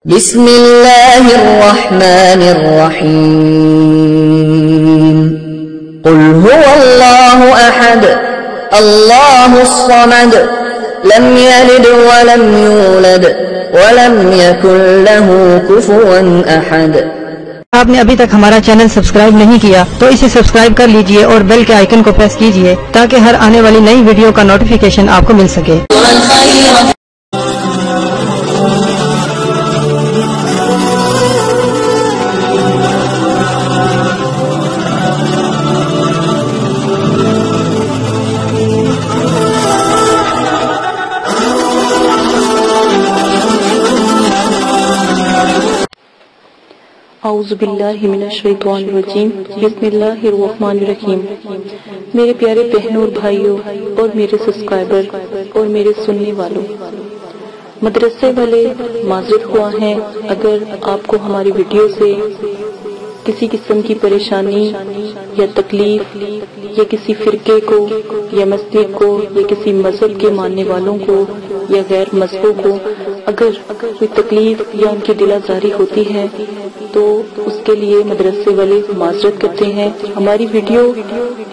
بسم اللہ الرحمن الرحیم قل هو اللہ احد اللہ الصمد لم یلد ولم یولد ولم یکن له کفوا احد۔ آپ نے ابھی تک ہمارا چینل سبسکرائب نہیں کیا تو اسے سبسکرائب کر لیجئے اور بیل کے آئیکن کو پریس کیجئے تاکہ ہر آنے والی نئی ویڈیو کا نوٹیفیکیشن آپ کو مل سکے۔ اعوذ باللہ من الشیطان الرجیم بسم اللہ الرحمن الرحیم۔ میرے پیارے بہنوں اور بھائیوں اور میرے سبسکرائبر اور میرے سننے والوں، مدرسے والے معذرت خواہ ہیں اگر آپ کو ہماری ویڈیو سے کسی قسم کی پریشانی یا تکلیف یا کسی فرقے کو یا مسجد کو یا کسی مذہب کے ماننے والوں کو یا غیر مذہبوں کو اگر کوئی تکلیف یا ان کی دل آزاری ہوتی ہے تو اس کے لیے مدرسے والے معذرت کرتے ہیں۔ ہماری ویڈیو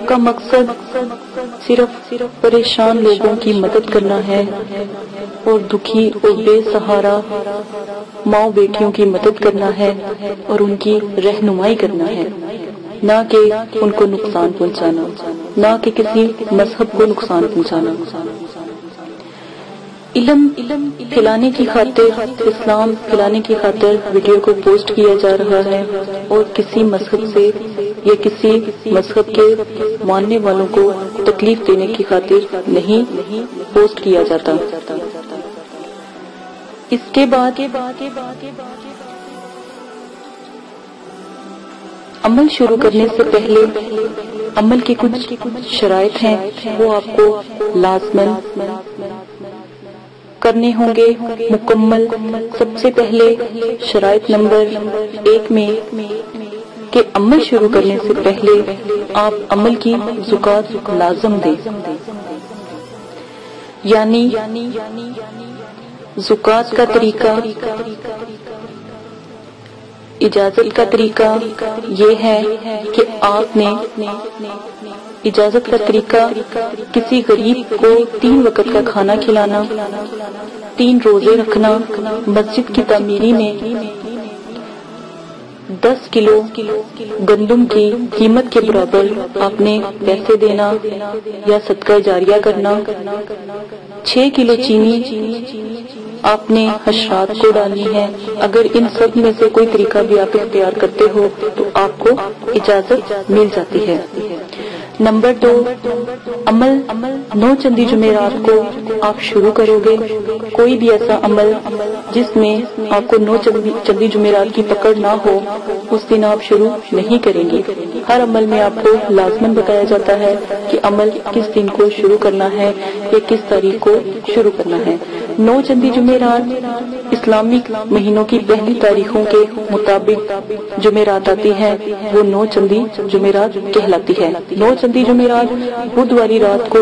کا مقصد صرف پریشان لوگوں کی مدد کرنا ہے اور دکھی اور بے سہارا ماں بیٹیوں کی مدد کرنا ہے اور ان کی رہنمائی کرنا ہے، نہ کہ ان کو نقصان پہنچانا، نہ کہ کسی مذہب کو نقصان پہنچانا۔ علم پھیلانے کی خاطر، اسلام پھیلانے کی خاطر ویڈیو کو پوسٹ کیا جا رہا ہے اور کسی مذہب سے یا کسی مذہب کے ماننے والوں کو تکلیف دینے کی خاطر نہیں پوسٹ کیا جاتا۔ اس کے بعد عمل شروع کرنے سے پہلے عمل کی کچھ شرائط ہیں، وہ آپ کو لازماً کرنے ہوں گے مکمل۔ سب سے پہلے شرائط نمبر 1 میں کہ عمل شروع کرنے سے پہلے آپ عمل کی زکوٰۃ لازم دیں، یعنی زکوٰۃ کا طریقہ، اجازت کا طریقہ یہ ہے کہ آپ نے اجازت کا طریقہ کسی غریب کو 3 وقت کا کھانا کھلانا، 3 روزے رکھنا، مسجد کی تعمیری میں 10 کلو گندم کی قیمت کے برابر آپ نے پیسے دینا یا صدقہ جاریہ کرنا، 6 کلو چینی آپ نے حشرات کو ڈالنی ہے۔ اگر ان سب میں سے کوئی طریقہ بھی آپ اختیار کرتے ہو تو آپ کو اجازت مل جاتی ہے۔ نمبر 2، عمل 9 چندی جمعرات کو آپ شروع کرو گے۔ کوئی بھی ایسا عمل جس میں آپ کو 9 چندی جمعرات کی پکڑ نہ ہو اس دن آپ شروع نہیں کریں گے۔ ہر عمل میں آپ کو لازماً بتایا جاتا ہے کہ عمل کس دن کو شروع کرنا ہے یا کس تاریخ کو شروع کرنا ہے۔ 9 چندی جمعرات اسلامک مہینوں کی پہلی تاریخوں کے مطابق جمعرات آتی ہے، وہ 9 چندی جمعرات کہلاتی ہے۔ 9 چندی جمعرات بدھ والی رات کو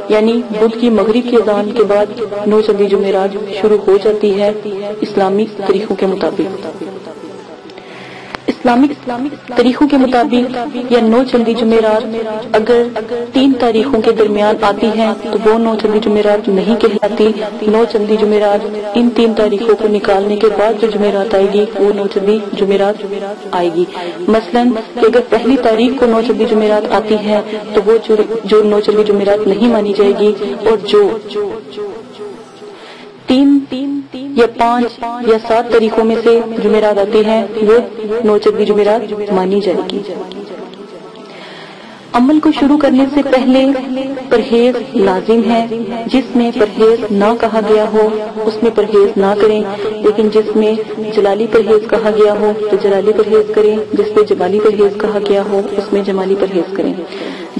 یعنی بدھ کی مغرب کی اذان کے بعد 9 چندی جمعرات شروع ہو جاتی ہے اسلامی طریقوں کے مطابق۔ اسلامک طریقوں کے مطابق یا 9 چندی جمعرات اگر 3 تاریخوں کے درمیان آتی ہیں تو وہ 9 چندی جمعرات نہیں کہلاتی۔ 9 چندی جمعرات ان 3 تاریخوں کو نکالنے کے بعد جو جمعرات آئے گی وہ 9 چندی جمعرات آئے گی۔ مثلاً کہ اگر پہلی تاریخ کو 9 چندی جمعرات آتی ہے تو وہ جو 9 چندی جمعرات نہیں مانی جائے گی، اور جو 3 یا 5 یا 7 تاریخوں میں سے جمعرات آتی ہیں وہ 9 چندی جمعرات مانی جائے گی۔ عمل کو شروع کرنے سے پہلے پرہیز لازم ہے۔ جس میں پرہیز نہ کہا گیا ہو اس میں پرہیز نہ کریں، لیکن جس میں جلالی پرہیز کہا گیا ہو تو جلالی پرہیز کریں، جس میں جمالی پرہیز کہا گیا ہو اس میں جمالی پرہیز کریں۔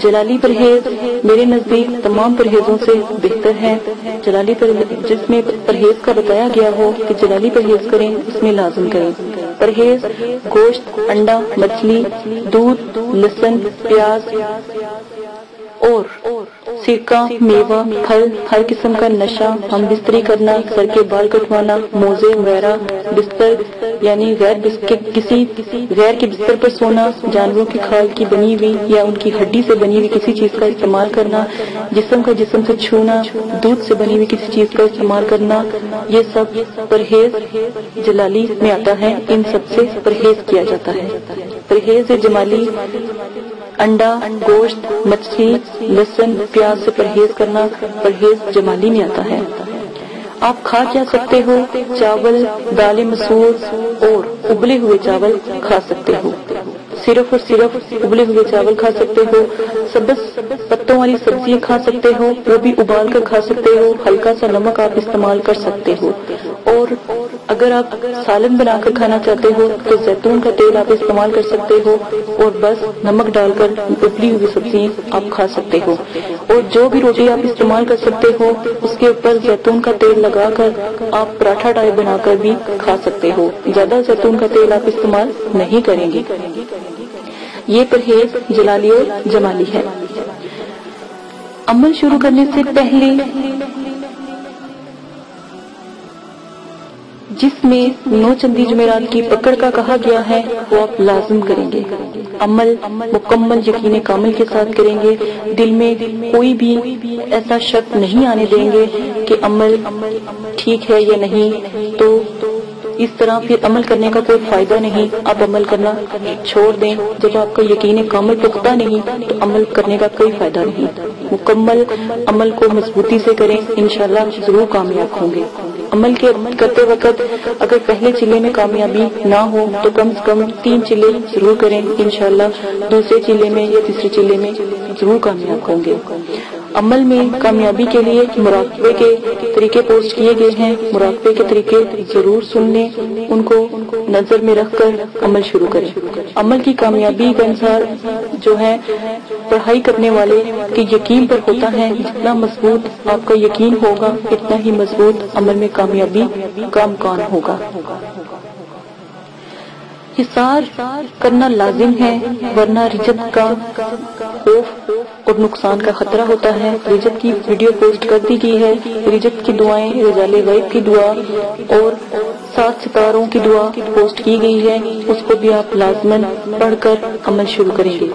جلالی پرہیز میرے نزدیک تمام پرہیزوں سے بہتر ہے۔ جلالی جس میں پرہیز کا بتایا گیا ہو کہ جلالی پرہیز کریں اس میں لازم کریں۔ پرہیز گوشت، انڈا، مچھلی، دودھ، لہسن، پیاز اور सिरका, मेवा, फल, हर किस्म का नशा, हम बिस्तरी करना, सर के बाल कटवाना, मोजे वगैरह, बिस्तर यानी किसी गैर के बिस्तर पर सोना, जानवरों की खाल की बनी हुई या उनकी हड्डी से बनी हुई किसी चीज का इस्तेमाल करना, जिस्म से छूना, दूध से बनी हुई किसी चीज का इस्तेमाल करना, ये सब परहेज जलाली में आता है। इन सब से परहेज किया जाता है। परहेज जमाली अंडा, गोश्त, मछली, लहसुन, प्याज से परहेज करना परहेज जमाली में आता है। आप खा क्या सकते हो? चावल, दालें मसूर और उबले हुए चावल खा सकते हो। सिर्फ और सिर्फ उबले हुए चावल खा सकते हो। सब्ज पत्तों वाली सब्जियां खा सकते हो, वो भी उबाल कर खा सकते हो। हल्का सा नमक आप इस्तेमाल कर सकते हो। और अगर आप सालन बनाकर खाना चाहते हो तो जैतून का तेल आप इस्तेमाल कर सकते हो और बस नमक डालकर उबली हुई सब्जियां आप खा सकते हो। और जो भी रोटी आप इस्तेमाल कर सकते हो उसके ऊपर जैतून का तेल लगाकर आप पराठा टाइप बनाकर भी खा सकते हो। ज्यादा जैतून का तेल आप इस्तेमाल नहीं करेंगे। ये परहेज जलाली और जमाली है। अमल शुरू करने से पहले जिसमें 9 चंदी जुमेरात की पकड़ का कहा गया है वो आप लाजिम करेंगे। अमल मुकम्मल यकीन कामिल के साथ करेंगे। दिल में कोई भी ऐसा शक नहीं आने देंगे कि अमल ठीक है या नहीं, तो इस तरह फिर अमल करने का कोई फायदा नहीं। आप अमल करना छोड़ दें। जब आपका यकीन कामिल पुख्ता नहीं तो अमल करने का कोई फायदा नहीं। मुकम्मल अमल को मजबूती से करें, इंशाल्लाह जरूर कामयाब होंगे। अमल करते वक्त अगर पहले चिल्ले में कामयाबी ना हो तो कम से कम 3 चिल्ले जरूर करें, इंशाल्लाह दूसरे चिल्ले में या तीसरे चिल्ले में जरूर कामयाब होंगे। अमल में कामयाबी के लिए मुराकबे के तरीके पोस्ट किए गए हैं। मुराकबे के तरीके जरूर सुन लें, उनको नजर में रखकर अमल शुरू करें। अमल की कामयाबी का अनुसार जो है पढ़ाई करने वाले के यकीन पर होता है। जितना मजबूत आपका यकीन होगा इतना ही मजबूत अमल में कामयाबी का इम्कान होगा। हिसार करना लाजिम है, वरना रिजत का खौफ और नुकसान का खतरा होता है। रिजत की वीडियो पोस्ट कर दी गई है। रिजत की दुआएं, रजाले गैब की दुआ और 7 सितारों की दुआ पोस्ट की गई है, उसको भी आप लाजमन पढ़कर अमल शुरू करेंगे।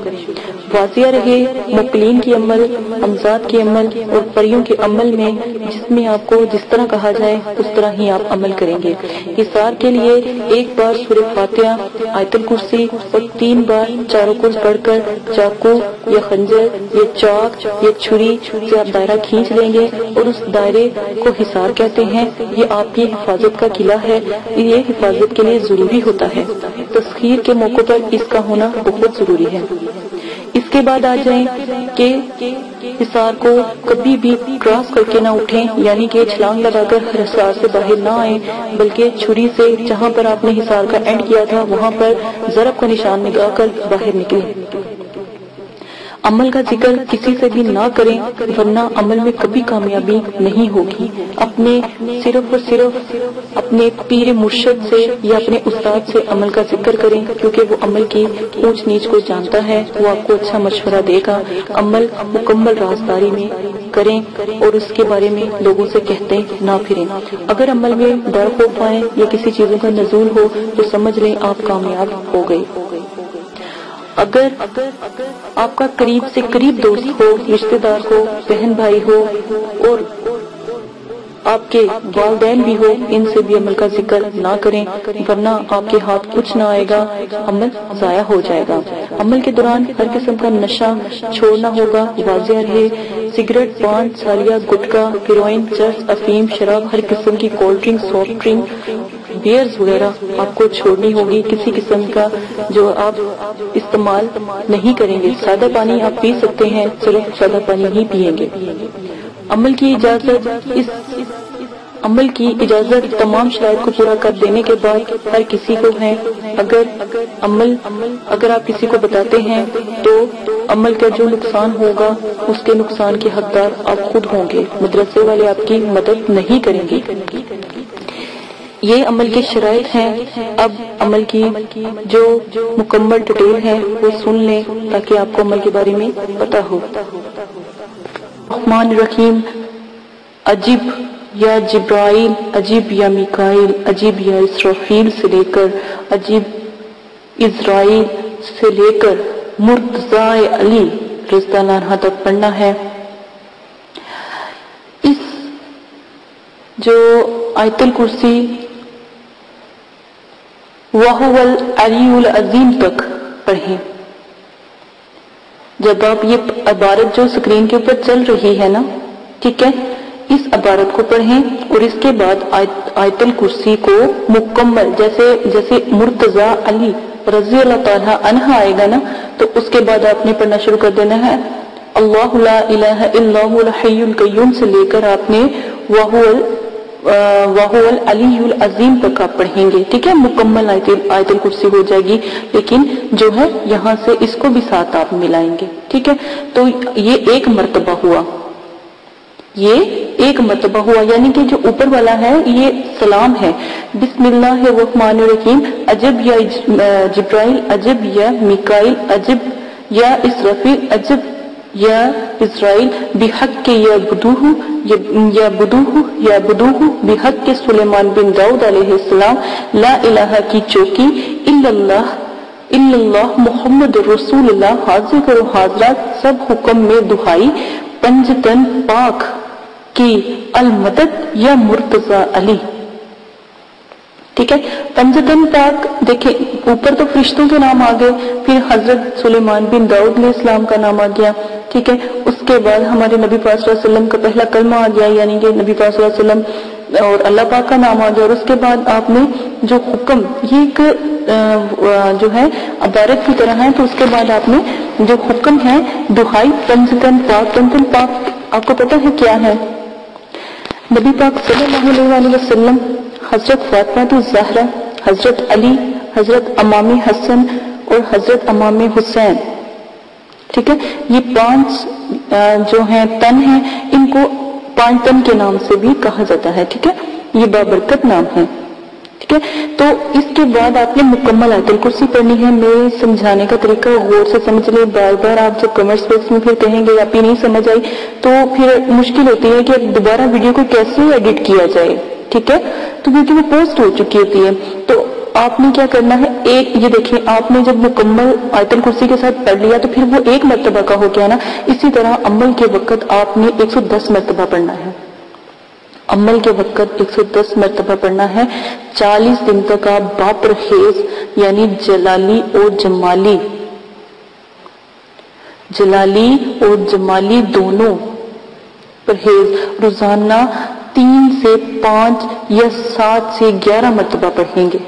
वाजिया रहे मुकलीन की अमल, अमजाद की अमल और परियों के अमल में, जिसमें आपको जिस तरह कहा जाए उस तरह ही आप अमल करेंगे। हिसार के लिए 1 बार सूरह फातिहा, आयतुल कुर्सी और 3 बार चारों कुर्स पढ़कर चाकू या खंजर या चाक या छुरी से आप दायरा खींच लेंगे और उस दायरे को हिसार कहते हैं। ये आपकी हिफाजत का किला है। ये हिफाजत के लिए जरूरी होता है। तस्खीर के मौके पर इसका होना बहुत जरूरी है। इसके बाद आ जाएं कि हिसार को कभी भी क्रॉस करके ना उठें, यानी कि छलांग लगाकर हिसार से बाहर ना आए, बल्कि छुरी से जहां पर आपने हिसार का एंड किया था वहां पर ज़रब का निशान लगाकर बाहर निकलें। अमल का जिक्र किसी से भी ना करें, वरना अमल में कभी कामयाबी नहीं होगी। अपने सिर्फ और सिर्फ अपने पीर मुर्शिद से या अपने उस्ताद से अमल का जिक्र करें, क्योंकि वो अमल की ऊंच नीच को जानता है। वो आपको अच्छा मशवरा देगा। अमल मुकम्मल राजदारी में करें और उसके बारे में लोगों से कहते ना फिरें। अगर अमल में डर खौफ आए या किसी चीजों का नजूल हो तो समझ लें आप कामयाब हो गए। अगर आपका करीब से करीब दोस्त हो, रिश्तेदार हो, बहन भाई हो और आपके वालिदैन भी हो, इनसे भी अमल का जिक्र ना करें, वरना आपके हाथ कुछ ना आएगा, अमल जाया हो जाएगा। अमल के दौरान हर किस्म का नशा छोड़ना होगा। वाजिया रहे सिगरेट, पान, सालिया, गुटखा, हेरोइन, चर्स, अफीम, शराब, हर किस्म की cold drink, soft drink, beers वगैरह आपको छोड़नी होगी। किसी किस्म का जो आप इस्तेमाल नहीं करेंगे। सादा पानी आप पी सकते हैं, सिर्फ सादा पानी ही पिएंगे। अमल की इजाजत तमाम शराइत को पूरा कर देने के बाद हर किसी को है। अगर आप किसी को बताते हैं तो अमल का जो नुकसान होगा उसके नुकसान के हकदार आप खुद होंगे। मदरसे वाले आपकी मदद नहीं करेंगे। ये अमल के शराइत हैं। अब अमल की जो मुकम्मल डिटेल है वो सुन लें ताकि आपको अमल के बारे में पता हो। रहमान रहीम, अजीब या जिब्राइल, अजीब या मिकाइल, अजीब या इसराफील से लेकर अजीब इज़राइल से लेकर मुर्तज़ा अली रज़ियल्लाहु अन्हा तक पढ़ना है। इस जो आयतुल कुर्सी वहुवल अलीयुल अज़ीम तक पढ़ें। जब आप ये इबारत जो स्क्रीन के ऊपर चल रही है ना, ठीक है, इस इबारत को पढ़ें और इसके बाद आयतुल कुर्सी को मुकम्मल, जैसे मुर्तज़ा अली रज़ियल्लाहु ताला अन्हा आएगा ना, तो उसके बाद आपने पढ़ना शुरू कर देना है अल्लाहु ला इलाहा इल्लहुल हय्युल कय्यूम से लेकर आपने वहुवल अलीयुल अज़ीम तक आप पढ़ेंगे। ठीक है, मुकम्मल आयतुल कुर्सी हो जाएगी, लेकिन जो है यहाँ से इसको भी साथ आप मिलाएंगे। ठीक है, तो ये एक मर्तबा हुआ, ये एक मर्तबा हुआ, यानी कि जो ऊपर वाला है ये सलाम है, बिस्मिल्लाहिर्रहमानिर्रहीम, अजब या जिब्राइल, अजब या मिकाइल, अजब या इसराफील, अजब या इज़राइल, बिहक के या बुदूहु बिहक के सुलेमान बिन दाऊद अलैहिस्सलाम, ला इलाहा की चौकी, इल्लल्लाह मुहम्मद रसूलुल्लाह, हाजिर करो हाजरात सब हुक्म में दुहाई, पंजतन पाक की अल-मदद या मुर्तज़ा अली। ठीक है, पंजतन पाक देखें, ऊपर तो फरिश्तों के नाम आ गए, फिर हजरत सुलेमान बिन दाऊद अलैहिस्सलाम का नाम आ गया। ठीक है, उसके बाद हमारे नबी पाक सल्लल्लाहु अलैहि वसल्लम का पहला कलमा आ गया, यानी कि नबी पाक सल्लल्लाहु अलैहि वसल्लम और अल्लाह पाक का नाम आ गया, और उसके बाद आपने जो हुक्म, ये एक जो है इबारत की तरह है, तो उसके बाद आपने जो हुक्म है दुहाई पंजतन पाक। पंजतन पाक आपको पता है क्या है? नबी पाक सल्लल्लाहु अलैहि वसल्लम, हजरत फातिमा ज़हरा, हजरत अली, हजरत इमाम हसन और हजरत इमाम हुसैन, ठीक है, ये 5 जो हैं तन हैं, इनको 5 तन के नाम से भी कहा जाता है। ठीक है, ये बाबरकत नाम है। ठीक है, तो इसके बाद आपने मुकम्मल आयतुल कुर्सी पढ़नी है। मेरे समझाने का तरीका गौर से समझ ले। बार बार आप जब कमेंट्स बॉक्स में फिर कहेंगे आप ही नहीं समझ आई, तो फिर मुश्किल होती है कि दोबारा वीडियो को कैसे एडिट किया जाए। ठीक है, तो क्योंकि वो पोस्ट हो चुकी होती है, तो आपने क्या करना है, एक ये देखिए, आपने जब मुकम्मल आयतुल कुर्सी के साथ पढ़ लिया तो फिर वो एक मर्तबा का हो गया ना। इसी तरह अमल के वक्त आपने 110 मर्तबा पढ़ना है। अमल के वक्त 110 मर्तबा पढ़ना है। 40 दिन तक आप बापरहेज, यानी जलाली और जमाली दोनों परहेज रोजाना 3 से 5 या 7 से 11 मर्तबा पढ़ेंगे।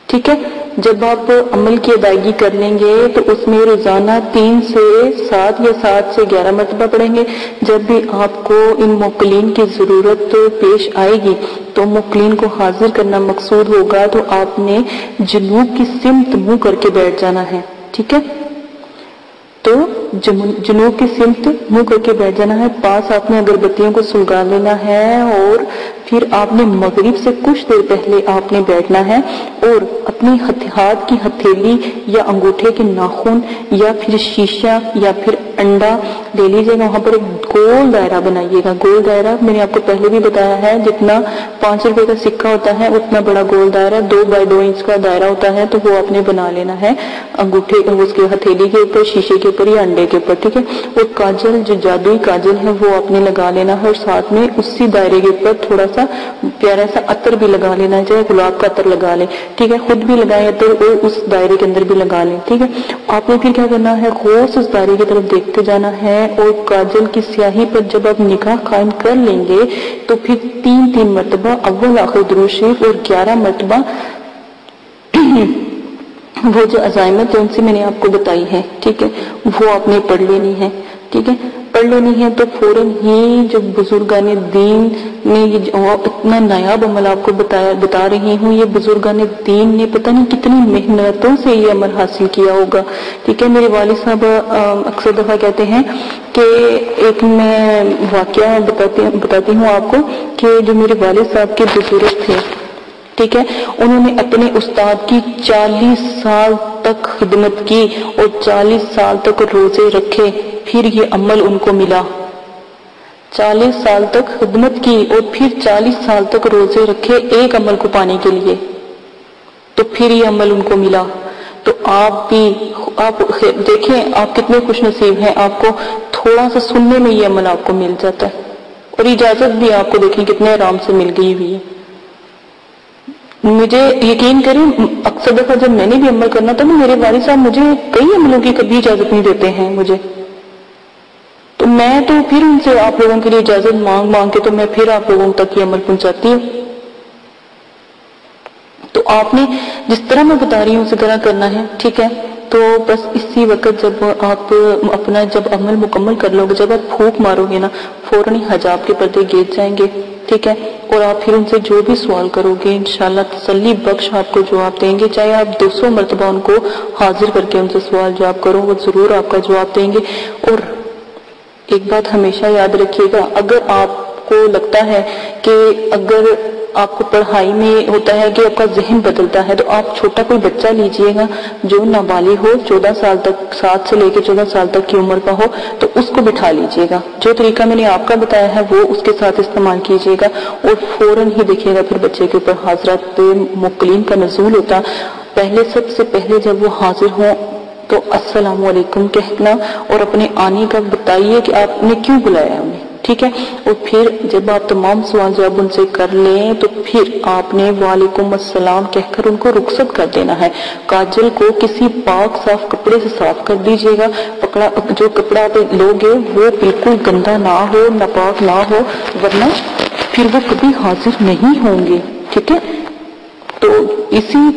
ठीक है, जब आप अमल की अदायगी कर लेंगे तो उसमें रोजाना 3 से 7 या 7 से 11 मर्तबा पढ़ेंगे। जब भी आपको इन मुक्लिन की जरूरत पेश आएगी तो मुक्लिन को हाजिर करना मकसूद होगा, तो आपने जुनूब की सिमत मुंह करके बैठ जाना है। ठीक है, तो जुनूब की सिमत मुंह करके बैठ जाना है। पास आपने अगरबत्तियों को सुलगा लेना है और फिर आपने मगरिब से कुछ देर पहले आपने बैठना है और अपनी हाथ की हथेली या अंगूठे के नाखून या फिर शीशा या फिर अंडा ले लीजिएगा, वहां पर एक गोल दायरा बनाइएगा। गोल दायरा मैंने आपको पहले भी बताया है, जितना 5 रुपए का सिक्का होता है उतना बड़ा गोल दायरा 2 बाय 2 इंच का दायरा होता है, तो वो आपने बना लेना है अंगूठे उसके हथेली के ऊपर, शीशे के ऊपर या अंडे के ऊपर। ठीक है, और काजल जो जादुई काजल है वो आपने लगा लेना है, और साथ में उसी दायरे के ऊपर थोड़ा सा प्यारा सा अतर भी लगा लेना है, चाहे गुलाब का अतर लगा ले। ठीक है, खुद भी लगाए अतर और उस दायरे के अंदर भी लगा लें। ठीक है, आपने फिर क्या करना है, गौर उस दायरे की तरफ देखते जाना है, और काजल की स्याही पर जब आप निगाह कायम कर लेंगे तो फिर 3-3 मरतबा अव्वल आखिर दुरूद शरीफ और 11 मरतबा वो जो अज़ाइमत है उनसे मैंने आपको बताई है। ठीक है, वो आपने पढ़ लेनी है। ठीक है, पढ़ लेनी है तो फौरन ही जो बुजुर्गाने दीन ने ये इतना नायाब अमल आपको बता रही हूँ, ये बुजुर्गाने दीन ने पता नहीं कितनी मेहनतों से ये अमल हासिल किया होगा। ठीक है, मेरे वालिद साहब अक्सर दफा कहते हैं कि एक मैं वाकया बताती हूँ आपको कि जो मेरे वालिद साहब के बुजुर्ग थे, ठीक है, उन्होंने अपने उस्ताद की 40 साल تک خدمت کی اور 40 سال تک روزے رکھے، پھر یہ عمل ان کو ملا۔ 40 سال تک خدمت کی اور پھر 40 سال تک روزے رکھے ایک عمل کو پانے کے لیے، تو پھر یہ عمل ان کو ملا۔ تو آپ دیکھیں آپ کتنے خوش نصیب ہیں، آپ کو تھوڑا سا سننے میں یہ عمل آپ کو مل جاتا ہے، اور اجازت بھی آپ کو دیکھیں کتنے آرام سے مل گئی ہوئی ہے۔ مجھے یقین کریں، اکثر دفعہ جب میں نے بھی عمل کرنا تھا نا، میرے والد صاحب مجھے کئی عملوں کی کبھی اجازت نہیں دیتے ہیں مجھے، تو میں تو پھر ان سے آپ لوگوں کے لیے اجازت مانگ کے تو میں پھر آپ لوگوں تک یہ عمل پہنچاتی ہوں۔ تو آپ نے جس طرح میں بتا رہی ہوں اسی طرح کرنا ہے، ٹھیک ہے؟ تو بس اسی وقت جب آپ اپنا جب عمل مکمل کر لو گے، جب آپ پھونک مارو گے نا، فوراً حجاب کے پردے گر جائیں گے، ٹھیک ہے؟ اور آپ پھر ان سے جو بھی سوال کرو گے انشاءاللہ تسلی بخش آپ کو جواب دیں گے، چاہے آپ 200 مرتبہ ان کو حاضر کر کے ان سے سوال جواب کرو، وہ ضرور آپ کا جواب دیں گے۔ اور ایک بات ہمیشہ یاد رکھیے گا، اگر آپ کو لگتا ہے کہ اگر آپ کو پڑھائی میں ہوتا ہے کہ آپ کا ذہن بدلتا ہے، تو آپ چھوٹا کوئی بچہ لیجئے گا جو نابالغ ہو، 14 سال تک، 7 سے لے کے 14 سال تک کی عمر کا ہو، تو اس کو بٹھا لیجئے گا، جو طریقہ میں نے آپ کا بتایا ہے وہ اس کے ساتھ استعمال کیجئے گا، اور فوراً ہی دیکھیے گا پھر بچے کے اوپر حاضرات مقلین کا نزول ہوتا۔ پہلے سب سے پہلے جب وہ حاضر ہوں تو السلام علیکم کہنا، اور اپنے آنے کا بتائیے کہ آپ نے کیوں بلایا ہمیں، ٹھیک ہے؟ اور پھر جب آپ تمام سوال جواب ان سے کر لیں تو پھر آپ نے وعلیکم السلام کہہ کر ان کو رخصت کر دینا ہے۔ کاجل کو کسی پاک صاف کپڑے سے صاف کر دیجیے گا، جو کپڑا آپ لوگے وہ بالکل گندا نہ ہو، ناپاک نہ ہو، ورنہ پھر وہ کبھی حاضر نہیں ہوں گے، ٹھیک ہے؟ تو اسی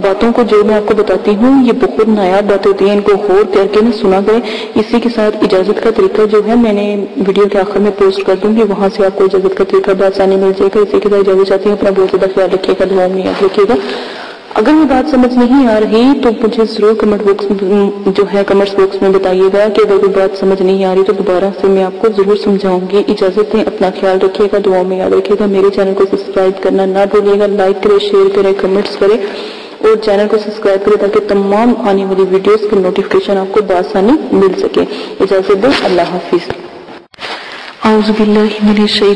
باتوں کو جو میں آپ کو بتاتی ہوں یہ بہت نایاب بات ہوتی ہے، ان کو غور کر کے سنا کریں۔ اسی کے ساتھ اجازت کا طریقہ جو ہے میں نے ویڈیو کے آخر میں پوسٹ کر دوں گی، وہاں سے آپ کو اجازت کا طریقہ بآسانی مل جائے گا۔ اسی کے ساتھ اجازت چاہتی ہوں، اپنا بہت زیادہ خیال رکھیے گا، دعاؤں میں یاد رکھیے گا۔ اگر یہ بات سمجھ نہیں آ رہی تو مجھے ضرور کمنٹ باکس میں بتائیے گا کہ اگر کوئی بات سمجھ نہیں آ رہی تو دوبارہ سے میں آپ کو ضرور سمجھاؤں گی۔ اجازت دیں، اپنا خیال رکھیے گا، دعاؤں میں یاد رکھیے گا۔ میرے چینل کو سبسکرائب کرنا نہ بھولیے گا، لائک کریں، شیئر کریں، کمنٹس کریں، اور چینل کو سبسکرائب کریں تاکہ تمام آنے والی ویڈیوز کی نوٹیفیکیشن آپ کو بآسانی مل سکے۔ اجازت دیں، اللہ حافظ۔ اعوذ باللہ من الشیطان